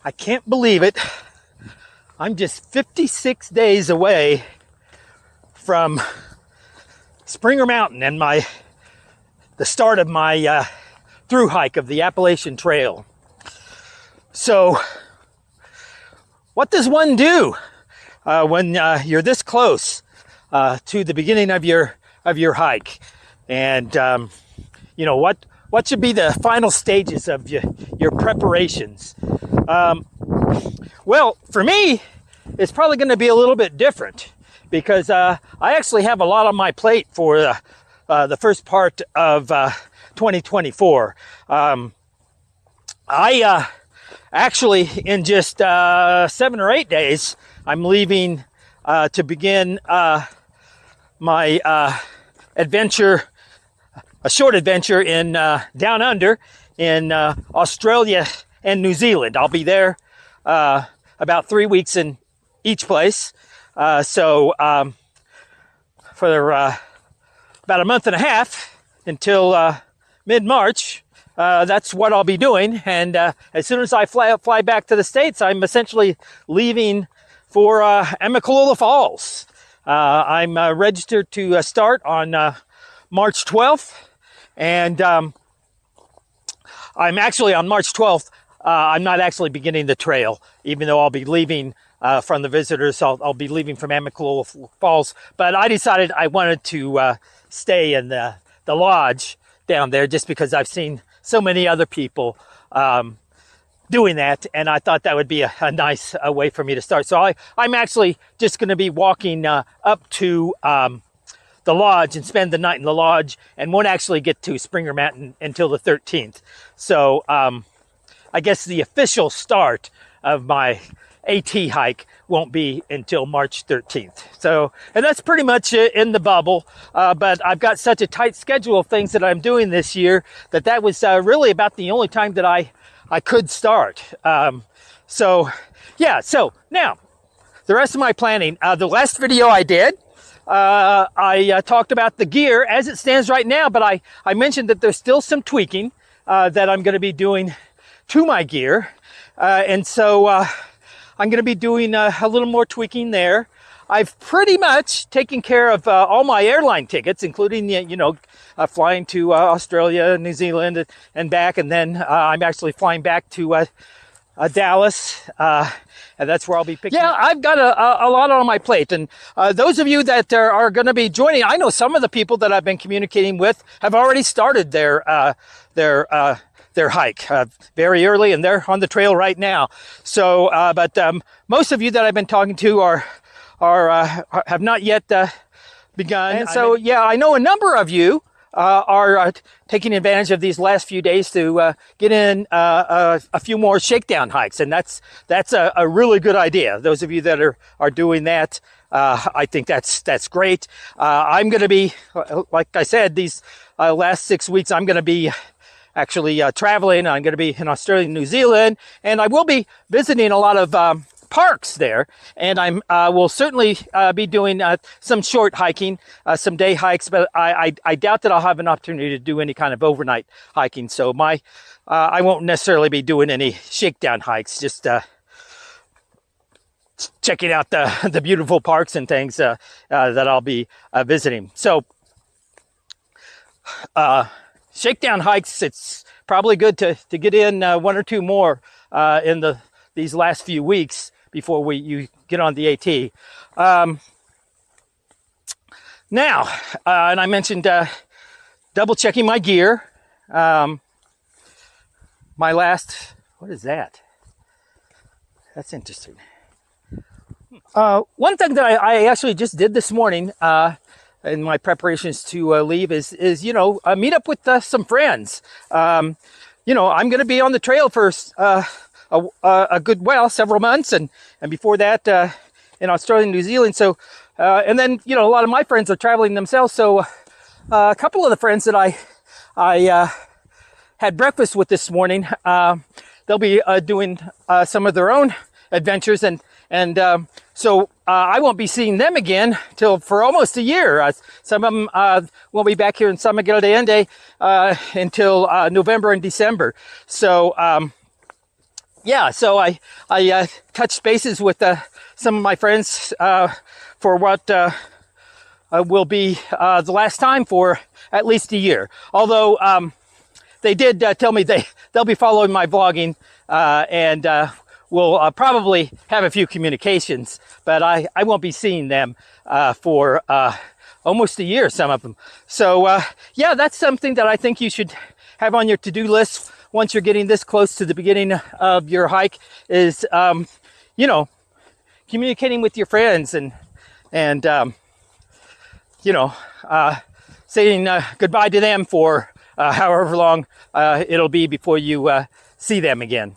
I can't believe it. I'm just 56 days away from Springer Mountain and the start of my through hike of the Appalachian Trail. So, what does one do when you're this close to the beginning of your hike? And you know, what should be the final stages of your preparations? Well, for me, it's probably going to be a little bit different because I actually have a lot on my plate for the first part of 2024. I actually, in just 7 or 8 days, I'm leaving to begin my adventure, a short adventure in down under in Australia and New Zealand. I'll be there about 3 weeks in each place. So for about a month and a half until mid-March, that's what I'll be doing. And as soon as I fly back to the States, I'm essentially leaving for Amicalola Falls. I'm registered to start on March 12th. And I'm actually on March 12th. I'm not actually beginning the trail, even though I'll be leaving from the visitors. I'll be leaving from Amicalola Falls. But I decided I wanted to stay in the lodge down there just because I've seen so many other people doing that, and I thought that would be a nice way for me to start. So I'm actually just going to be walking up to the lodge and spend the night in the lodge, and won't actually get to Springer Mountain until the 13th. So I guess the official start of my AT hike won't be until March 13th. So, and that's pretty much in the bubble. But I've got such a tight schedule of things that I'm doing this year that was really about the only time that I could start. So yeah, so now the rest of my planning, the last video I did, I talked about the gear as it stands right now, but I mentioned that there's still some tweaking that I'm going to be doing to my gear. And so I'm going to be doing a little more tweaking there. I've pretty much taken care of all my airline tickets, including, flying to Australia, New Zealand, and back. And then I'm actually flying back to Dallas, and that's where I'll be picking. Yeah, I've got a lot on my plate. And those of you that are going to be joining, I know some of the people that I've been communicating with have already started their hike very early, and they're on the trail right now. So, but most of you that I've been talking to have not yet begun. And so, yeah, I know a number of you are taking advantage of these last few days to get in a few more shakedown hikes, and that's a really good idea. Those of you that are doing that, I think that's great. I'm going to be, like I said, these last 6 weeks, I'm going to be actually traveling. I'm going to be in Australia and New Zealand, and I will be visiting a lot of parks there, and I will certainly be doing some short hiking, some day hikes, but I doubt that I'll have an opportunity to do any kind of overnight hiking. So I won't necessarily be doing any shakedown hikes, just checking out the beautiful parks and things that I'll be visiting. So shakedown hikes, it's probably good to get in one or two more in these last few weeks before you get on the AT. Now, and I mentioned double checking my gear. My last, what is that? That's interesting. One thing that I actually just did this morning in my preparations to leave is meet up with some friends. I'm going to be on the trail for a good several months, and before that in Australia and New Zealand. So and then a lot of my friends are traveling themselves. So a couple of the friends that I had breakfast with this morning, they'll be doing some of their own adventures, and so I won't be seeing them again for almost a year. Some of them won't be back here in San Miguel de Allende until November and December. So yeah, so I touched bases with some of my friends for what will be the last time for at least a year. Although they did tell me they'll be following my vlogging and we'll probably have a few communications, but I won't be seeing them for almost a year, some of them. So yeah, that's something that I think you should have on your to-do list once you're getting this close to the beginning of your hike is, you know, communicating with your friends and you know, saying goodbye to them for however long it'll be before you see them again.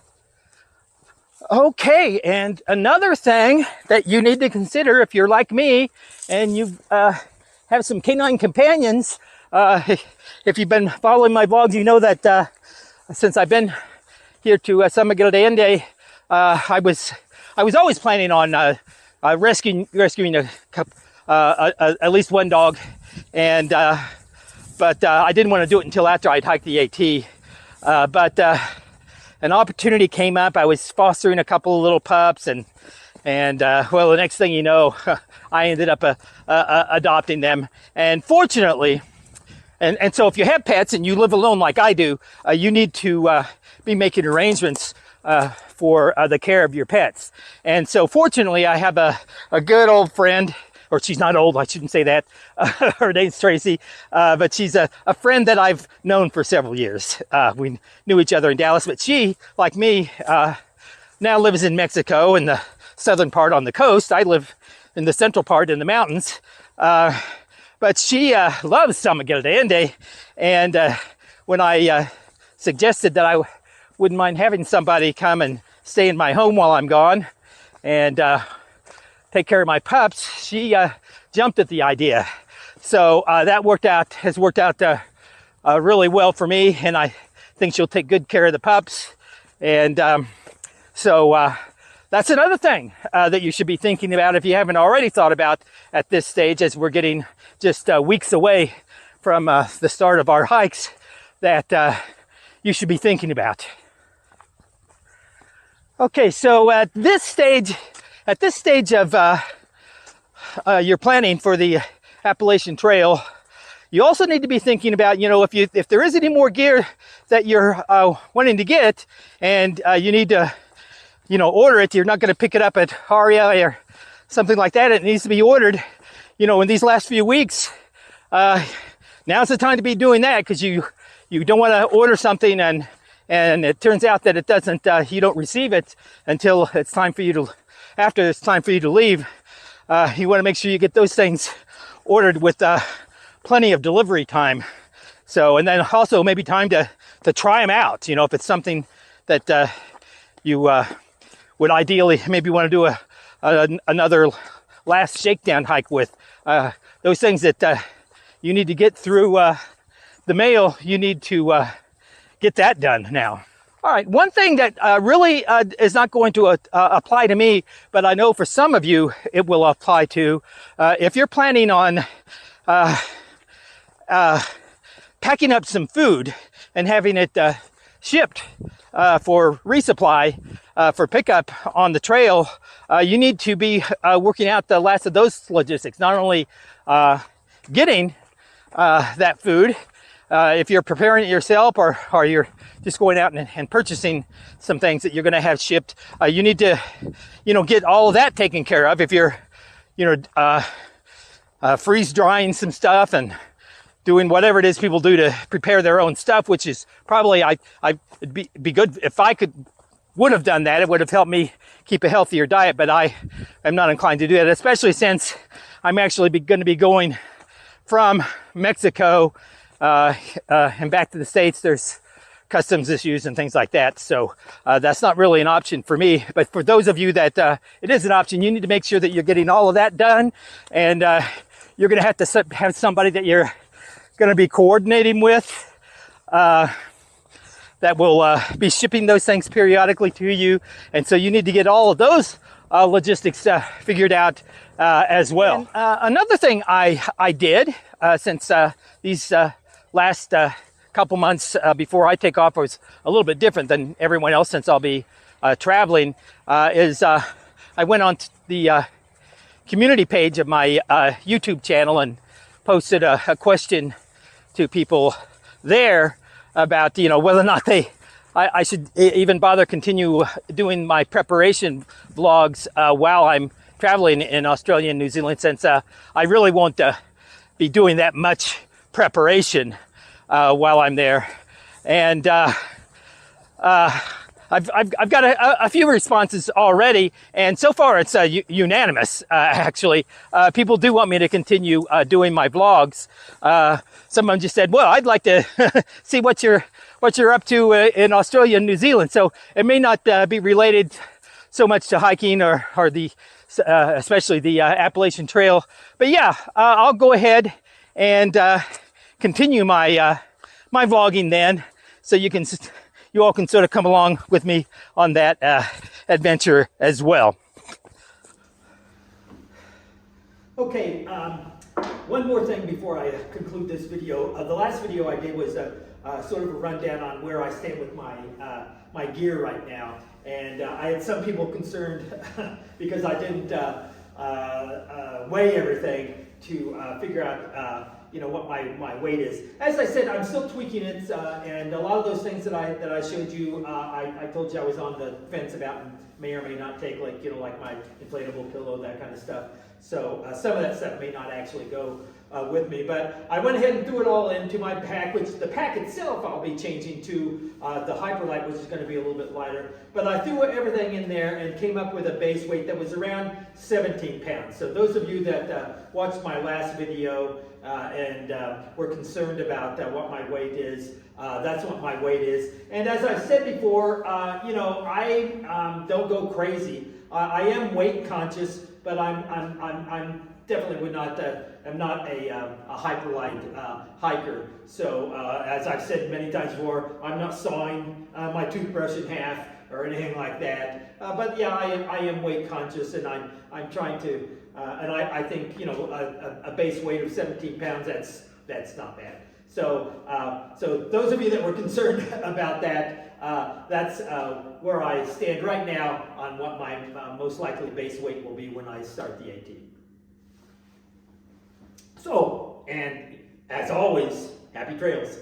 Okay, and another thing that you need to consider if you're like me and you have some canine companions, if you've been following my vlogs, you know that since I've been here to San Miguel de Allende, I was always planning on rescuing at least one dog, and but I didn't want to do it until after I'd hiked the AT. But an opportunity came up. I was fostering a couple of little pups, and well, the next thing you know, I ended up adopting them. And fortunately, and so if you have pets and you live alone like I do, you need to be making arrangements for the care of your pets. And so fortunately, I have a good old friend, or she's not old, I shouldn't say that. Her name's Tracy, but she's a friend that I've known for several years. We knew each other in Dallas, but she, like me, now lives in Mexico in the southern part on the coast. I live in the central part in the mountains. But she loves San Miguel de Allende, and when I suggested that I wouldn't mind having somebody come and stay in my home while I'm gone and take care of my pups, she jumped at the idea. So that has worked out really well for me, and I think she'll take good care of the pups. And so that's another thing that you should be thinking about if you haven't already thought about at this stage, as we're getting just weeks away from the start of our hikes, that you should be thinking about. Okay, so at this stage of your planning for the Appalachian Trail, you also need to be thinking about, you know, if there is any more gear that you're wanting to get, and you need to, you know, order it. You're not going to pick it up at Aria or something like that. It needs to be ordered, you know, in these last few weeks. Now's the time to be doing that, because you don't want to order something and it turns out that it doesn't, you don't receive it until it's time for you to, after it's time for you to leave. You want to make sure you get those things ordered with plenty of delivery time. So, and then also maybe time to try them out. You know, if it's something that you would ideally maybe want to do another last shakedown hike with. Those things that you need to get through the mail, you need to get that done now. All right, one thing that really is not going to apply to me, but I know for some of you it will apply to, if you're planning on packing up some food and having it shipped for resupply, for pickup on the trail, you need to be working out the last of those logistics. Not only getting that food, if you're preparing it yourself, or you're just going out and purchasing some things that you're going to have shipped, you need to, you know, get all of that taken care of. If you're, you know, freeze drying some stuff and doing whatever it is people do to prepare their own stuff, which is probably, it'd be good if I would have done that. It would have helped me keep a healthier diet, but I am not inclined to do that, especially since I'm actually going to be going from Mexico and back to the States. There's customs issues and things like that, so that's not really an option for me. But for those of you that it is an option, you need to make sure that you're getting all of that done, and you're going to have to have somebody that you're going to be coordinating with that will be shipping those things periodically to you. And so you need to get all of those logistics figured out as well. And, another thing I did since these last couple months before I take off was a little bit different than everyone else, since I'll be traveling is I went on the community page of my YouTube channel and posted a question to people there about, you know, whether or not I should even bother continue doing my preparation vlogs while I'm traveling in Australia and New Zealand, since I really won't be doing that much preparation while I'm there. And I've got a few responses already, and so far it's unanimous, actually. People do want me to continue doing my vlogs. Someone just said, well, I'd like to see what you're up to in Australia and New Zealand. So it may not be related so much to hiking or the especially the Appalachian Trail. But yeah, I'll go ahead and continue my my vlogging then, so you all can sort of come along with me on that adventure as well. Okay, one more thing before I conclude this video. The last video I did was sort of a rundown on where I stand with my my gear right now, and I had some people concerned because I didn't weigh everything to figure out you know, what my weight is. As I said, I'm still tweaking it, and a lot of those things that I showed you, I told you I was on the fence about, and may or may not take, like, you know, like my inflatable pillow, that kind of stuff. So some of that stuff may not actually go with me, but I went ahead and threw it all into my pack, which the pack itself I'll be changing to the Hyperlite, which is going to be a little bit lighter. But I threw everything in there and came up with a base weight that was around 17 pounds. So those of you that watched my last video and were concerned about what my weight is, that's what my weight is. And as I've said before, you know, I don't go crazy. I am weight conscious, but I'm definitely would not. I'm not a Hyperlite hiker. So as I've said many times before, I'm not sawing my toothbrush in half or anything like that. But yeah, I am weight conscious, and I'm trying to. And I think, you know, a base weight of 17 pounds, that's not bad. So so those of you that were concerned about that, that's where I stand right now on what my most likely base weight will be when I start the AT. So, and as always, happy trails.